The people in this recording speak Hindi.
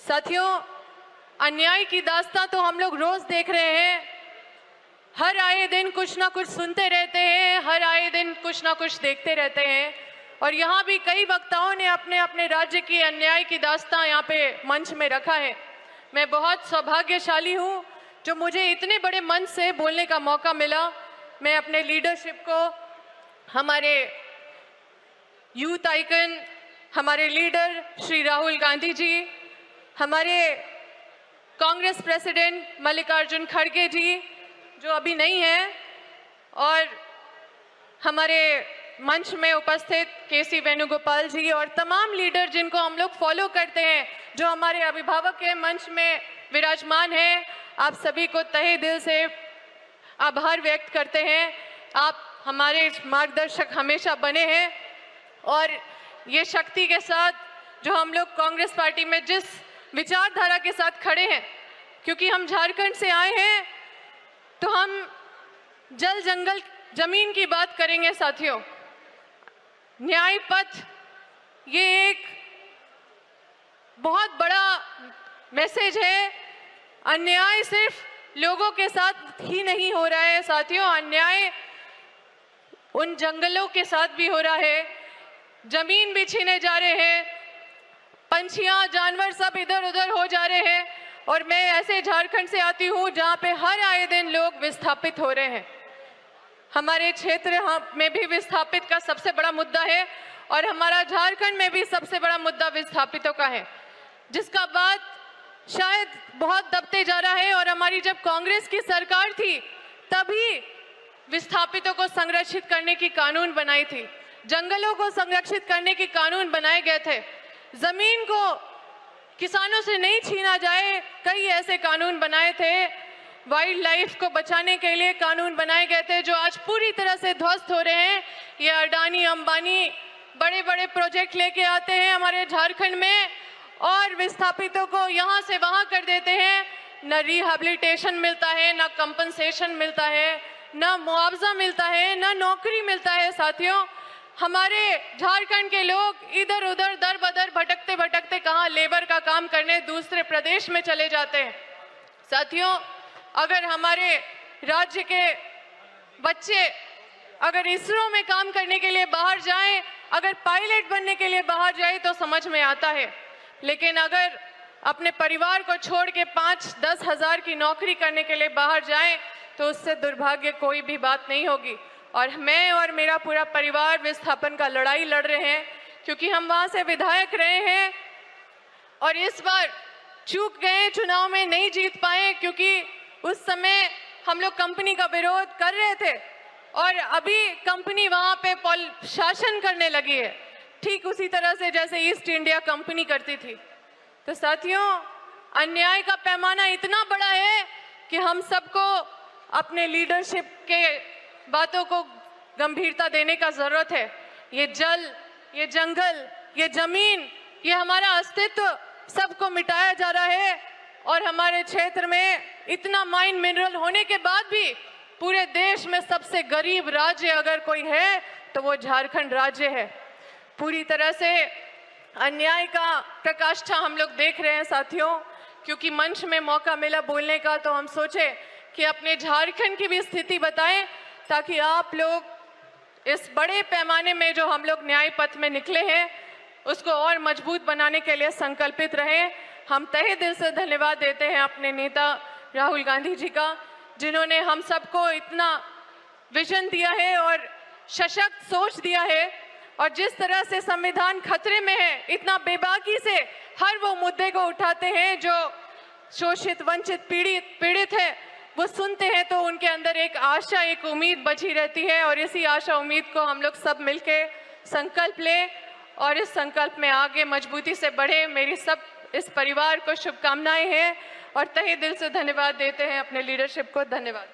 साथियों, अन्याय की दास्तां तो हम लोग रोज देख रहे हैं। हर आए दिन कुछ ना कुछ सुनते रहते हैं, हर आए दिन कुछ ना कुछ देखते रहते हैं। और यहाँ भी कई वक्ताओं ने अपने अपने राज्य की अन्याय की दास्तां यहाँ पे मंच में रखा है। मैं बहुत सौभाग्यशाली हूँ जो मुझे इतने बड़े मंच से बोलने का मौका मिला। मैं अपने लीडरशिप को, हमारे यूथ आइकन, हमारे लीडर श्री राहुल गांधी जी, हमारे कांग्रेस प्रेसिडेंट मल्लिकार्जुन खड़गे जी जो अभी नहीं है, और हमारे मंच में उपस्थित केसी वेणुगोपाल जी और तमाम लीडर जिनको हम लोग फॉलो करते हैं, जो हमारे अभिभावक के मंच में विराजमान हैं, आप सभी को तहे दिल से आभार व्यक्त करते हैं। आप हमारे मार्गदर्शक हमेशा बने हैं और ये शक्ति के साथ जो हम लोग कांग्रेस पार्टी में जिस विचारधारा के साथ खड़े हैं, क्योंकि हम झारखंड से आए हैं तो हम जल जंगल जमीन की बात करेंगे। साथियों, न्याय पथ ये एक बहुत बड़ा मैसेज है। अन्याय सिर्फ लोगों के साथ ही नहीं हो रहा है साथियों, अन्याय उन जंगलों के साथ भी हो रहा है। जमीन भी छीने जा रहे हैं, पंछियां, जानवर सब इधर उधर हो जा रहे हैं। और मैं ऐसे झारखंड से आती हूँ जहाँ पे हर आए दिन लोग विस्थापित हो रहे हैं। हमारे क्षेत्र में भी विस्थापित का सबसे बड़ा मुद्दा है और हमारा झारखंड में भी सबसे बड़ा मुद्दा विस्थापितों का है, जिसका बात शायद बहुत दबते जा रहा है। और हमारी जब कांग्रेस की सरकार थी तभी विस्थापितों को संरक्षित करने की कानून बनाई थी, जंगलों को संरक्षित करने की कानून बनाए गए थे, जमीन को किसानों से नहीं छीना जाए, कई ऐसे कानून बनाए थे, वाइल्ड लाइफ को बचाने के लिए कानून बनाए गए थे, जो आज पूरी तरह से ध्वस्त हो रहे हैं। ये अडानी अंबानी बड़े बड़े प्रोजेक्ट लेके आते हैं हमारे झारखंड में और विस्थापितों को यहाँ से वहाँ कर देते हैं। न रिहैबिलिटेशन मिलता है, न कंपनसेशन मिलता है, न मुआवजा मिलता है, न नौकरी मिलता है। साथियों, हमारे झारखंड के लोग इधर उधर दर बदर भटकते भटकते कहाँ लेबर का काम करने दूसरे प्रदेश में चले जाते हैं। साथियों, अगर हमारे राज्य के बच्चे अगर इसरो में काम करने के लिए बाहर जाएं, अगर पायलट बनने के लिए बाहर जाए तो समझ में आता है, लेकिन अगर अपने परिवार को छोड़ के 5-10 हज़ार की नौकरी करने के लिए बाहर जाएं तो उससे दुर्भाग्य कोई भी बात नहीं होगी। और मैं और मेरा पूरा परिवार विस्थापन का लड़ाई लड़ रहे हैं, क्योंकि हम वहाँ से विधायक रहे हैं और इस बार चूक गए, चुनाव में नहीं जीत पाए, क्योंकि उस समय हम लोग कंपनी का विरोध कर रहे थे और अभी कंपनी वहाँ पे शासन करने लगी है, ठीक उसी तरह से जैसे ईस्ट इंडिया कंपनी करती थी। तो साथियों, अन्याय का पैमाना इतना बड़ा है कि हम सबको अपने लीडरशिप के बातों को गंभीरता देने का जरूरत है। ये जल, ये जंगल, ये जमीन, ये हमारा अस्तित्व सबको मिटाया जा रहा है। और हमारे क्षेत्र में इतना माइन मिनरल होने के बाद भी पूरे देश में सबसे गरीब राज्य अगर कोई है तो वो झारखंड राज्य है। पूरी तरह से अन्याय का प्रकाष्ठा हम लोग देख रहे हैं साथियों। क्योंकि मंच में मौका मिला बोलने का तो हम सोचे कि अपने झारखंड की भी स्थिति बताएं, ताकि आप लोग इस बड़े पैमाने में जो हम लोग न्याय पथ में निकले हैं उसको और मजबूत बनाने के लिए संकल्पित रहें। हम तहे दिल से धन्यवाद देते हैं अपने नेता राहुल गांधी जी का, जिन्होंने हम सबको इतना विजन दिया है और सशक्त सोच दिया है। और जिस तरह से संविधान खतरे में है, इतना बेबाकी से हर वो मुद्दे को उठाते हैं जो शोषित, वंचित, पीड़ित है, वो सुनते हैं तो उनके अंदर एक आशा, एक उम्मीद बची रहती है। और इसी आशा उम्मीद को हम लोग सब मिलके संकल्प लें और इस संकल्प में आगे मजबूती से बढ़े। मेरी सब इस परिवार को शुभकामनाएं हैं और तहे दिल से धन्यवाद देते हैं अपने लीडरशिप को। धन्यवाद।